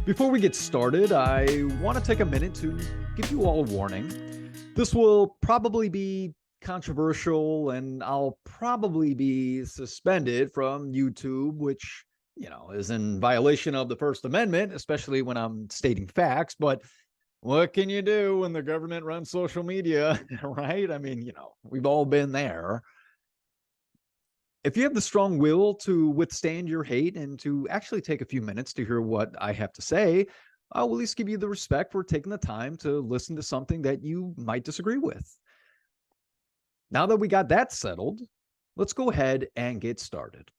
Before we get started, I want to take a minute to give you all a warning. This will probably be controversial, and I'll probably be suspended from YouTube, which, is in violation of the First Amendment, especially when I'm stating facts. But what can you do when the government runs social media, right? I mean, we've all been there. If you have the strong will to withstand your hate and to actually take a few minutes to hear what I have to say, I'll at least give you the respect for taking the time to listen to something that you might disagree with. Now that we got that settled, let's go ahead and get started.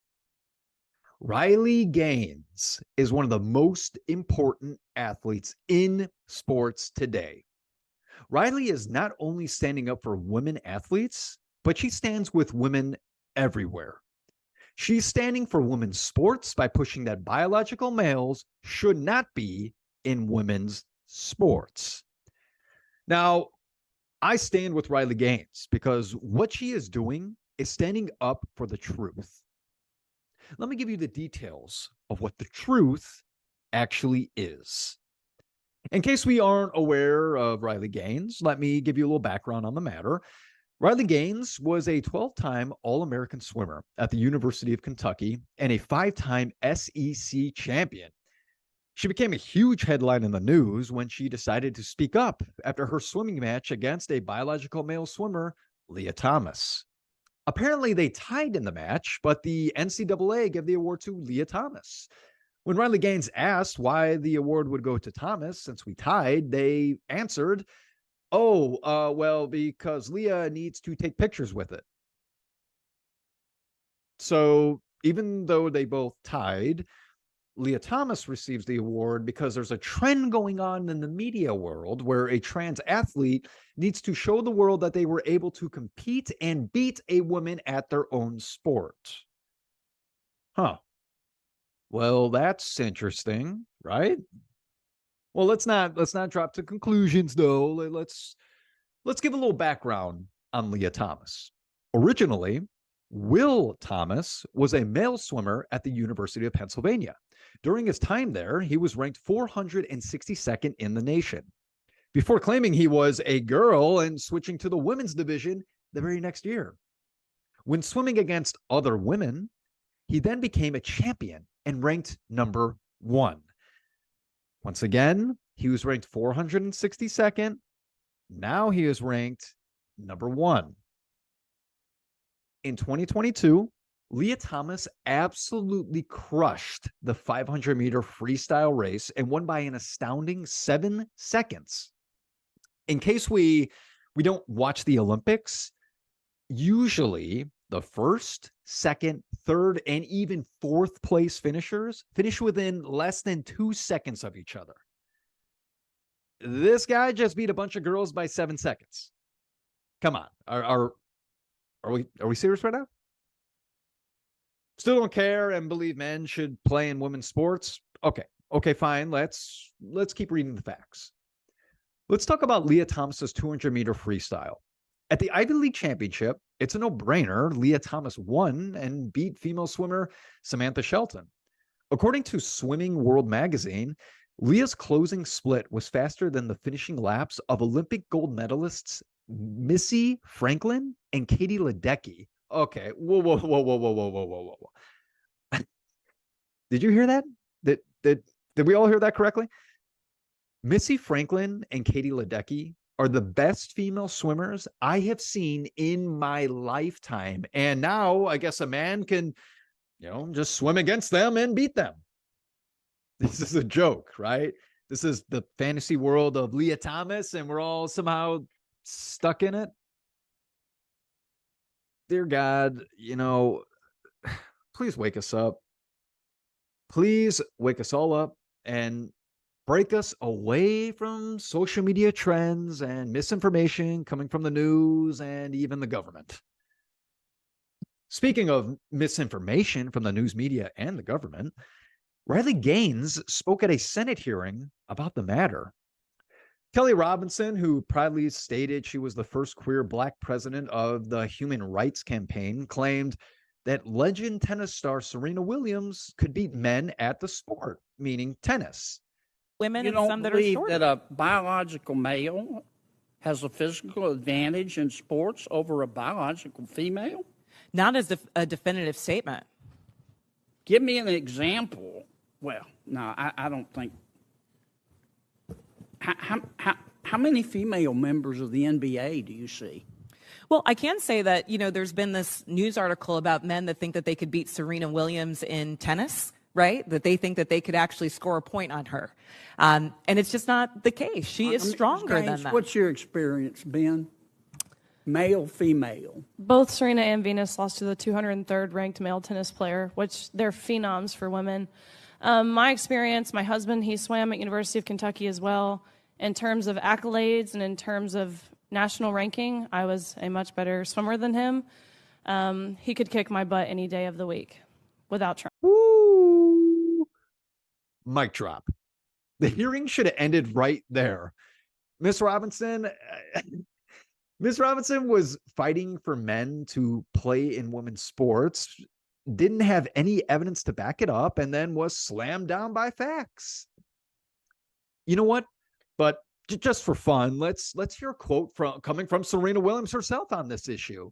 Riley Gaines is one of the most important athletes in sports today. Riley is not only standing up for women athletes, but she stands with women everywhere. She's standing for women's sports by pushing that biological males should not be in women's sports. Now, I stand with Riley Gaines because what she is doing is standing up for the truth. Let me give you the details of what the truth actually is. In case we aren't aware of Riley Gaines, let me give you a little background on the matter. Riley Gaines was a 12-time All-American swimmer at the University of Kentucky and a 5-time SEC champion. She became a huge headline in the news when she decided to speak up after her swimming match against a biological male swimmer, Lia Thomas. Apparently, they tied in the match, but the NCAA gave the award to Lia Thomas. When Riley Gaines asked why the award would go to Thomas since we tied, they answered, well, because Lia needs to take pictures with it. So even though they both tied, Lia Thomas receives the award because there's a trend going on in the media world where a trans athlete needs to show the world that they were able to compete and beat a woman at their own sport. Huh. Well, that's interesting, right? Well, let's not drop to conclusions though. Let's give a little background on Lia Thomas. Originally, Will Thomas was a male swimmer at the University of Pennsylvania. During his time there, he was ranked 462nd in the nation, before claiming he was a girl and switching to the women's division the very next year. When swimming against other women, he then became a champion and ranked number 1. Once again, he was ranked 462nd. Now he is ranked number 1. In 2022, Lia Thomas absolutely crushed the 500-meter freestyle race and won by an astounding 7 seconds. In case we don't watch the Olympics, usually the first, second, third, and even fourth place finishers finish within less than 2 seconds of each other. This guy just beat a bunch of girls by 7 seconds. Come on. Are we serious right now? Still don't care and believe men should play in women's sports? Okay, fine. Let's keep reading the facts. Let's talk about Lia Thomas's 200-meter freestyle. At the Ivy League Championship, it's a no-brainer. Lia Thomas won and beat female swimmer Samantha Shelton. According to Swimming World magazine, Lia's closing split was faster than the finishing laps of Olympic gold medalists Missy Franklin and Katie Ledecky. Okay, whoa. Did you hear that? Did we all hear that correctly? Missy Franklin and Katie Ledecky are the best female swimmers I have seen in my lifetime. And now I guess a man can, just swim against them and beat them. This is a joke, right? This is the fantasy world of Lia Thomas, and we're all somehow stuck in it. Dear God, please wake us up. Please wake us all up and break us away from social media trends and misinformation coming from the news and even the government. Speaking of misinformation from the news media and the government, Riley Gaines spoke at a Senate hearing about the matter. Kelly Robinson, who proudly stated she was the first queer Black president of the Human Rights Campaign, claimed that legend tennis star Serena Williams could beat men at the sport, meaning tennis. women You and don't some that are believe shorter. that a biological male has a physical advantage in sports over a biological female? Not as a definitive statement. Give me an example. Well, no, I don't think. How many female members of the NBA do you see? Well, I can say that, there's been this news article about men that think that they could beat Serena Williams in tennis, right? That they think that they could actually score a point on her. And it's just not the case. She is stronger than that. What's your experience, Ben? Male, female? Both Serena and Venus lost to the 203rd ranked male tennis player, which they're phenoms for women. My experience, my husband, he swam at University of Kentucky as well. In terms of accolades and in terms of national ranking, I was a much better swimmer than him. He could kick my butt any day of the week without trying. Woo! Mic drop. The hearing should have ended right there. Miss Robinson was fighting for men to play in women's sports, didn't have any evidence to back it up, and then was slammed down by facts. You know what? But just for fun, let's hear a quote coming from Serena Williams herself on this issue.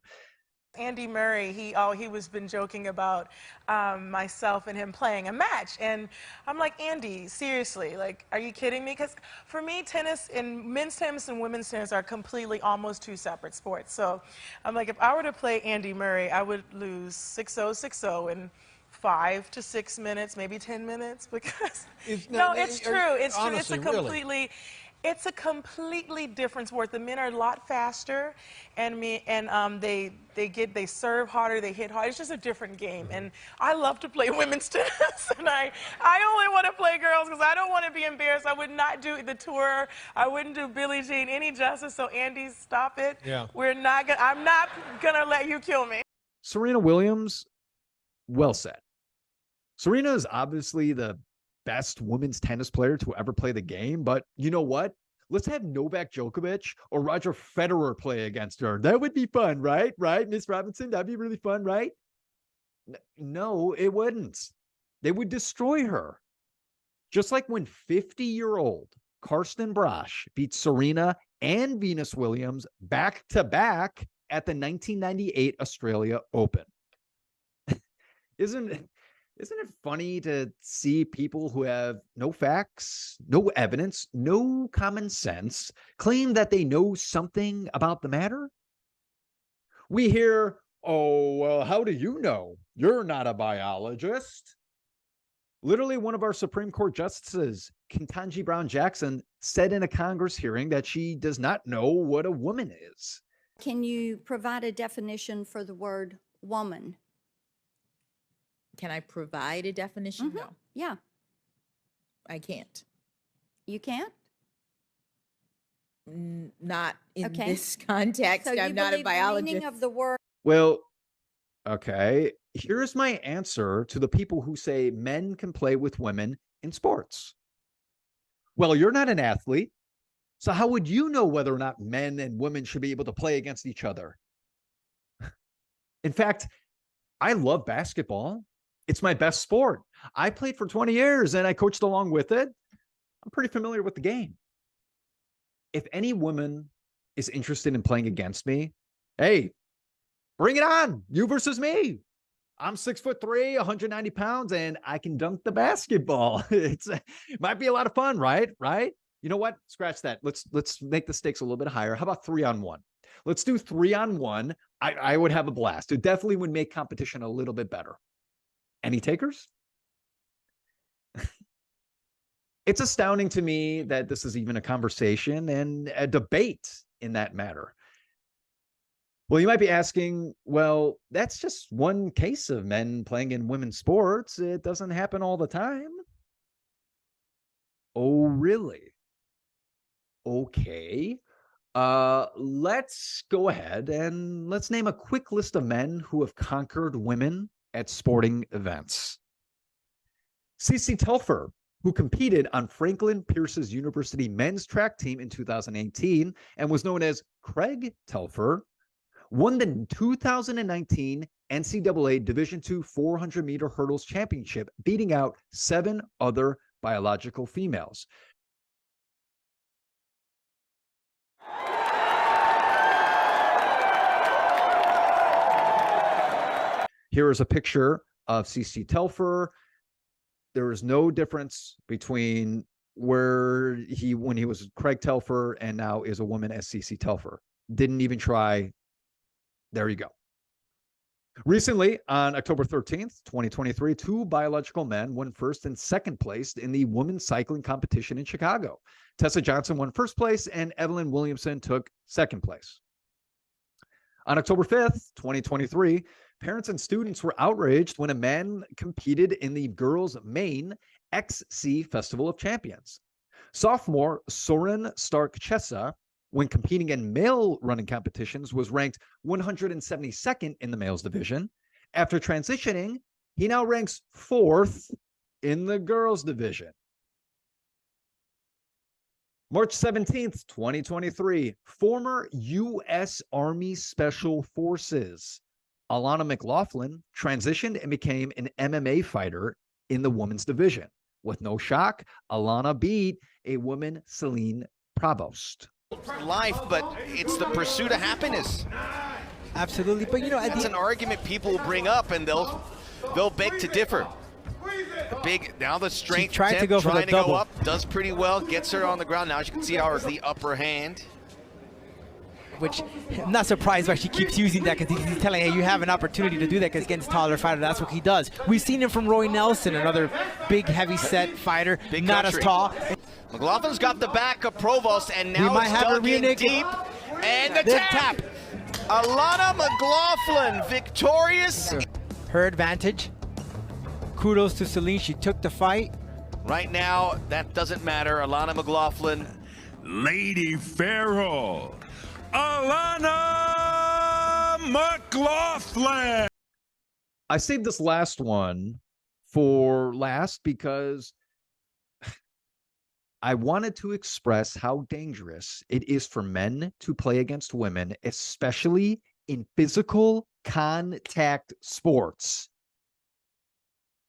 Andy Murray, he was been joking about myself and him playing a match, and I'm like, Andy, seriously, like, are you kidding me? Because for me, tennis and men's tennis and women's tennis are completely almost two separate sports. So I'm like, if I were to play Andy Murray, I would lose 6-0, 6-0 in 5 to 6 minutes, maybe 10 minutes, because it's true. It's true. It's a completely different sport. The men are a lot faster, and they serve harder, they hit harder. It's just a different game, and I love to play women's tennis, and I only want to play girls because I don't want to be embarrassed. I would not do the tour. I wouldn't do Billie Jean any justice. So Andy, stop it. Yeah. I'm not gonna let you kill me. Serena Williams, well said. Serena is obviously the best women's tennis player to ever play the game, but you know what? Let's have Novak Djokovic or Roger Federer play against her. That would be fun, right? Right, Miss Robinson? That'd be really fun, right? No, it wouldn't. They would destroy her. Just like when 50-year-old Karsten Braasch beat Serena and Venus Williams back-to-back at the 1998 Australia Open. Isn't it funny to see people who have no facts, no evidence, no common sense claim that they know something about the matter? We hear, oh, well, how do you know? You're not a biologist. Literally, one of our Supreme Court justices, Ketanji Brown Jackson, said in a Congress hearing that she does not know what a woman is. Can you provide a definition for the word woman? Can I provide a definition? Mm-hmm. No. Yeah. I can't. You can't? Not in this context. So I'm not a biologist. The meaning of the word. Well, okay. Here's my answer to the people who say men can play with women in sports. Well, you're not an athlete, so how would you know whether or not men and women should be able to play against each other? In fact, I love basketball. It's my best sport. I played for 20 years and I coached along with it. I'm pretty familiar with the game. If any woman is interested in playing against me, hey, bring it on. You versus me. I'm 6'3", 190 pounds, and I can dunk the basketball. It might be a lot of fun, right? Right? You know what? Scratch that. Let's make the stakes a little bit higher. How about 3-on-1? Let's do 3-on-1. I would have a blast. It definitely would make competition a little bit better. Any takers? It's astounding to me that this is even a conversation and a debate in that matter. Well, you might be asking, well, that's just one case of men playing in women's sports. It doesn't happen all the time. Oh, really? Okay. Let's go ahead and let's name a quick list of men who have conquered women at sporting events. CeCe Telfer, who competed on Franklin Pierce's University men's track team in 2018 and was known as Craig Telfer, won the 2019 NCAA Division II 400-meter hurdles championship, beating out 7 other biological females. Here is a picture of CC Telfer. There is no difference between when he was Craig Telfer and now is a woman as CC Telfer. Didn't even try. There you go. Recently, on October 13th, 2023, 2 biological men won first and second place in the women's cycling competition in Chicago. Tessa Johnson won first place and Evelyn Williamson took second place. On October 5th, 2023, parents and students were outraged when a man competed in the girls' main XC Festival of Champions. Sophomore Soren Stark-Chessa, when competing in male running competitions, was ranked 172nd in the males division. After transitioning, he now ranks 4th in the girls division. March 17th, 2023, former U.S. Army Special Forces Alana McLaughlin transitioned and became an MMA fighter in the women's division. With no shock, Alana beat a woman, Celine Provost. Life, but it's the pursuit of happiness. Absolutely, but that's an argument people will bring up, and they'll beg to differ. Now the strength trying to go for the double. Go up, does pretty well, gets her on the ground. Now as you can see, ours the upper hand. Which I'm not surprised why she keeps using that, because he's telling her, hey, you have an opportunity to do that because against taller fighter, that's what he does. We've seen him from Roy Nelson, another big, heavy-set fighter, big not country. As tall. McLaughlin's got the back of Provost, and now we might have dug in deep. And the tap. Alana McLaughlin victorious. Her advantage. Kudos to Celine. She took the fight. Right now, that doesn't matter. Alana McLaughlin. Lady Pharaoh. Alana McLaughlin. I saved this last one for last because I wanted to express how dangerous it is for men to play against women, especially in physical contact sports.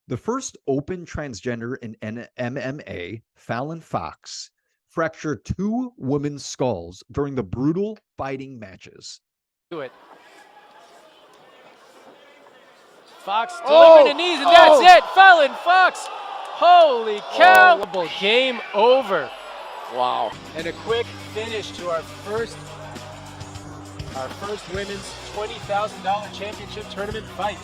The first open transgender in MMA, Fallon Fox, fractured 2 women's skulls during the brutal fighting matches. Do it. Fox delivering the knees, and that's it. Fallon Fox. Holy cow. Game over. Wow. And a quick finish to our first women's $20,000 championship tournament fight.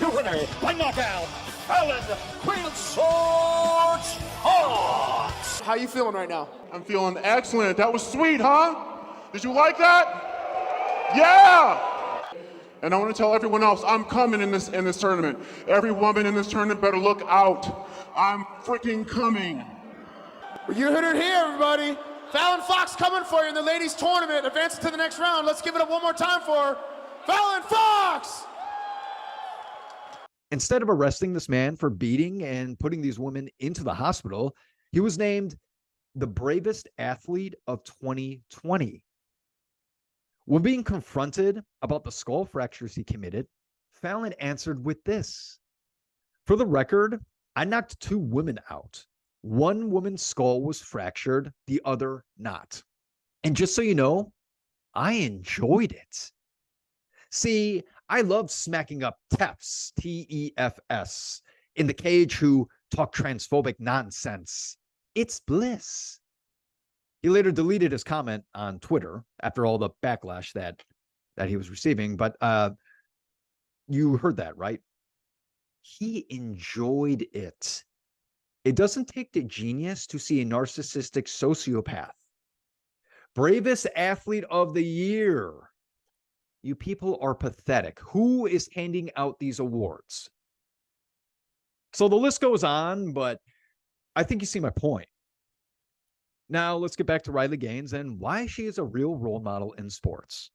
Your winner by knockout, Fallon Queen of Swords Fox. How you feeling right now? I'm feeling excellent. That was sweet, huh? Did you like that? Yeah! And I want to tell everyone else, I'm coming in this tournament. Every woman in this tournament better look out. I'm freaking coming. Well, you heard it here, everybody. Fallon Fox coming for you in the ladies tournament, advancing to the next round. Let's give it up one more time for Fallon Fox! Instead of arresting this man for beating and putting these women into the hospital, he was named the bravest athlete of 2020. When being confronted about the skull fractures he committed, Fallon answered with this. For the record, I knocked 2 women out. One woman's skull was fractured, the other not. And just so you know, I enjoyed it. See, I love smacking up TEFs, T-E-F-S, in the cage who talk transphobic nonsense. It's bliss. He later deleted his comment on Twitter after all the backlash that he was receiving. But you heard that, right? He enjoyed it. It doesn't take the genius to see a narcissistic sociopath. Bravest athlete of the year. You people are pathetic. Who is handing out these awards? So the list goes on, but I think you see my point. Now let's get back to Riley Gaines and why she is a real role model in sports.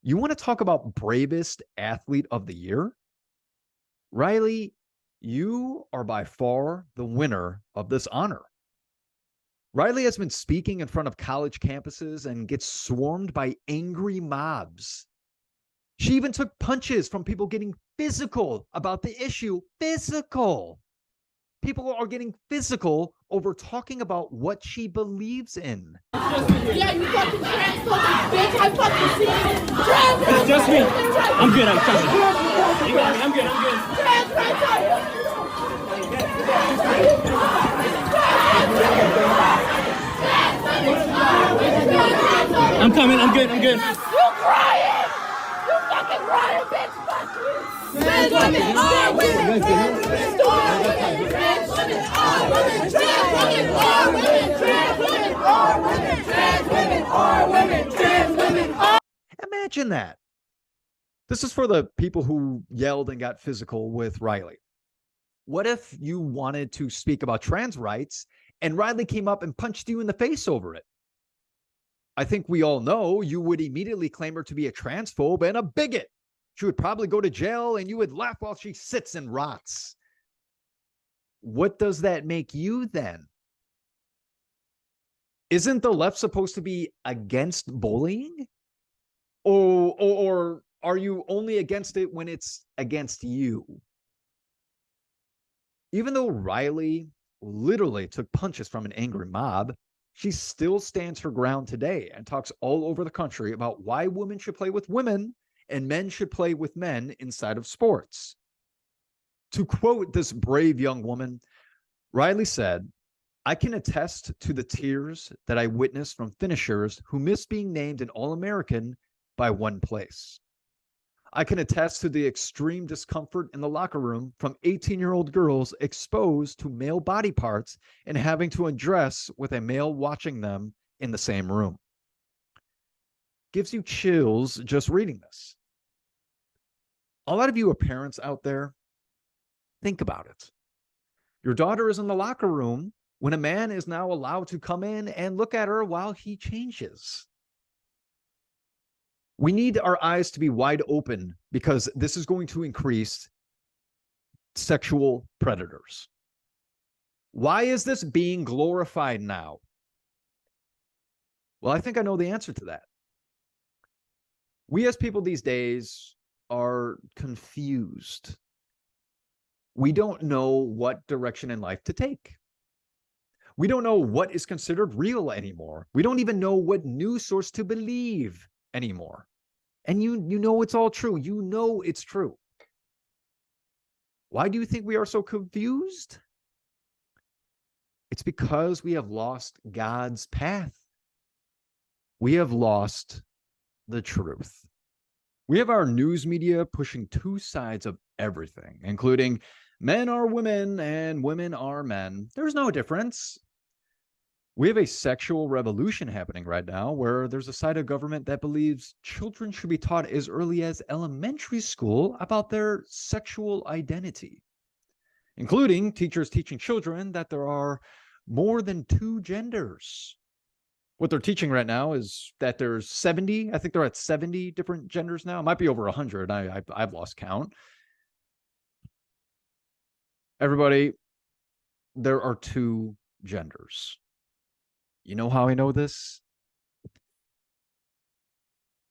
You want to talk about bravest athlete of the year? Riley, you are by far the winner of this honor. Riley has been speaking in front of college campuses and gets swarmed by angry mobs. She even took punches from people getting physical about the issue. Physical. People are getting physical over talking about what she believes in. Yeah, you fucking transphobic bitch. I fucking see you. It's just me. I'm good. I'm trusting. You got me. I'm good. I'm coming. I'm good. You crying! You fucking crying, bitch! Fuck you! Trans women are women! Trans women are women! Trans women are women! Trans women are women! Trans women are women! Trans women are women! Trans women are. Imagine that. This is for the people who yelled and got physical with Riley. What if you wanted to speak about trans rights and Riley came up and punched you in the face over it? I think we all know you would immediately claim her to be a transphobe and a bigot. She would probably go to jail and you would laugh while she sits and rots. What does that make you then? Isn't the left supposed to be against bullying? Or are you only against it when it's against you? Even though Riley literally took punches from an angry mob, she still stands her ground today and talks all over the country about why women should play with women and men should play with men inside of sports. To quote this brave young woman, Riley said, "I can attest to the tears that I witnessed from finishers who miss being named an All-American by one place. I can attest to the extreme discomfort in the locker room from 18-year-old girls exposed to male body parts and having to undress with a male watching them in the same room." Gives you chills just reading this. A lot of you are parents out there. Think about it. Your daughter is in the locker room when a man is now allowed to come in and look at her while he changes. We need our eyes to be wide open because this is going to increase sexual predators. Why is this being glorified now? Well, I think I know the answer to that. We as people these days are confused. We don't know what direction in life to take. We don't know what is considered real anymore. We don't even know what news source to believe anymore. And you know it's all true. You know it's true. Why do you think we are so confused? It's because we have lost God's path. We have lost the truth. We have our news media pushing two sides of everything, including men are women and women are men. There's no difference. We have a sexual revolution happening right now where there's a side of government that believes children should be taught as early as elementary school about their sexual identity, including teachers teaching children that there are more than two genders. What they're teaching right now is that there's 70, I think they're at 70 different genders now. It might be over 100. I've lost count. Everybody, there are two genders. You know how I know this?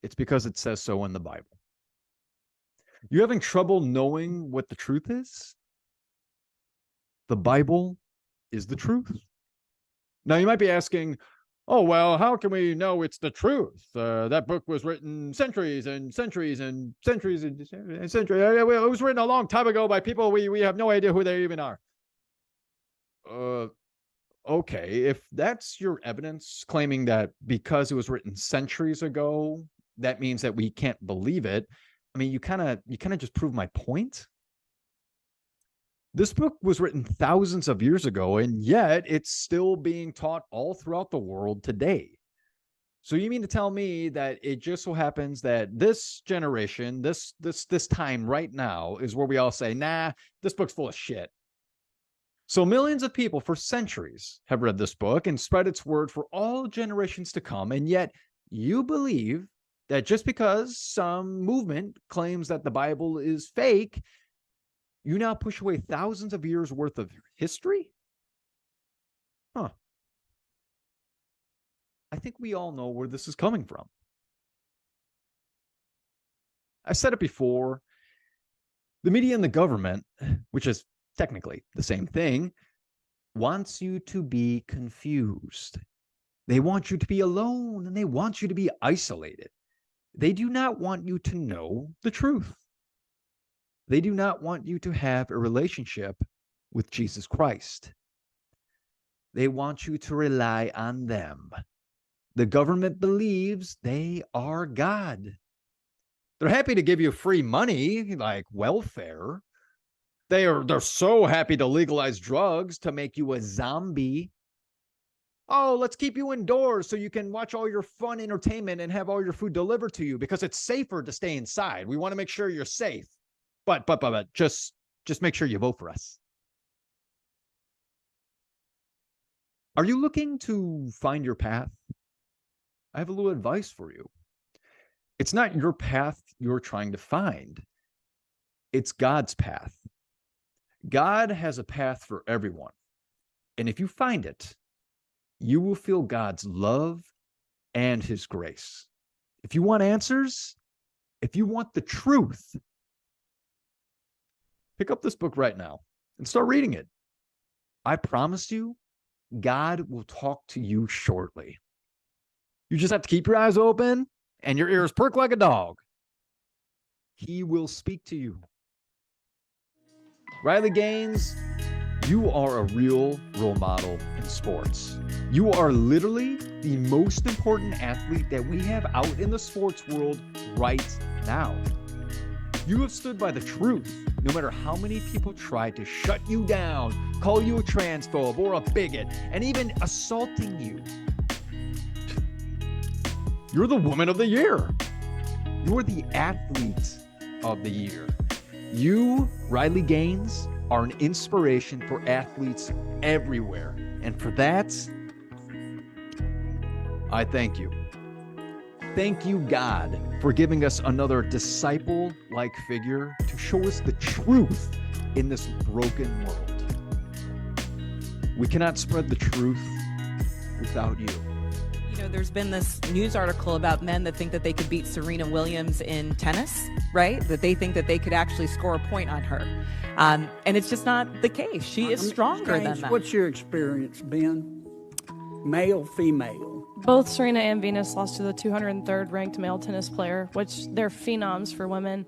It's because it says so in the Bible. You having trouble knowing what the truth is? The Bible is the truth. Now you might be asking, oh, well, how can we know it's the truth? That book was written centuries and centuries and centuries and centuries. It was written a long time ago by people we have no idea who they even are. Okay, if that's your evidence claiming that because it was written centuries ago, that means that we can't believe it. I mean, you kind of just proved my point. This book was written thousands of years ago, and yet it's still being taught all throughout the world today. So you mean to tell me that it just so happens that this generation, this time right now is where we all say, nah, this book's full of shit. So millions of people for centuries have read this book and spread its word for all generations to come, and yet you believe that just because some movement claims that the Bible is fake, you now push away thousands of years worth of history? Huh. I think we all know where this is coming from. I said it before. The media and the government, which is technically the same thing, wants you to be confused. They want you to be alone and they want you to be isolated. They do not want you to know the truth. They do not want you to have a relationship with Jesus Christ. They want you to rely on them. The government believes they are God. They're happy to give you free money, like welfare. They're so happy to legalize drugs to make you a zombie. Oh, let's keep you indoors so you can watch all your fun entertainment and have all your food delivered to you because it's safer to stay inside. We want to make sure you're safe. But just make sure you vote for us. Are you looking to find your path? I have a little advice for you. It's not your path you're trying to find. It's God's path. God has a path for everyone. And if you find it, you will feel God's love and his grace. If you want answers, if you want the truth, pick up this book right now and start reading it. I promise you, God will talk to you shortly. You just have to keep your eyes open and your ears perk like a dog. He will speak to you. Riley Gaines, you are a real role model in sports. You are literally the most important athlete that we have out in the sports world right now. You have stood by the truth, no matter how many people try to shut you down, call you a transphobe or a bigot, and even assaulting you. You're the woman of the year. You're the athlete of the year. You, Riley Gaines, are an inspiration for athletes everywhere. And for that, I thank you. Thank you, God, for giving us another disciple-like figure to show us the truth in this broken world. We cannot spread the truth without you. You know, there's been this news article about men that think that they could beat Serena Williams in tennis, right? That they think that they could actually score a point on her. And it's just not the case. She is stronger than that. What's your experience, Ben? Male, female? Both Serena and Venus lost to the 203rd ranked male tennis player, which they're phenoms for women.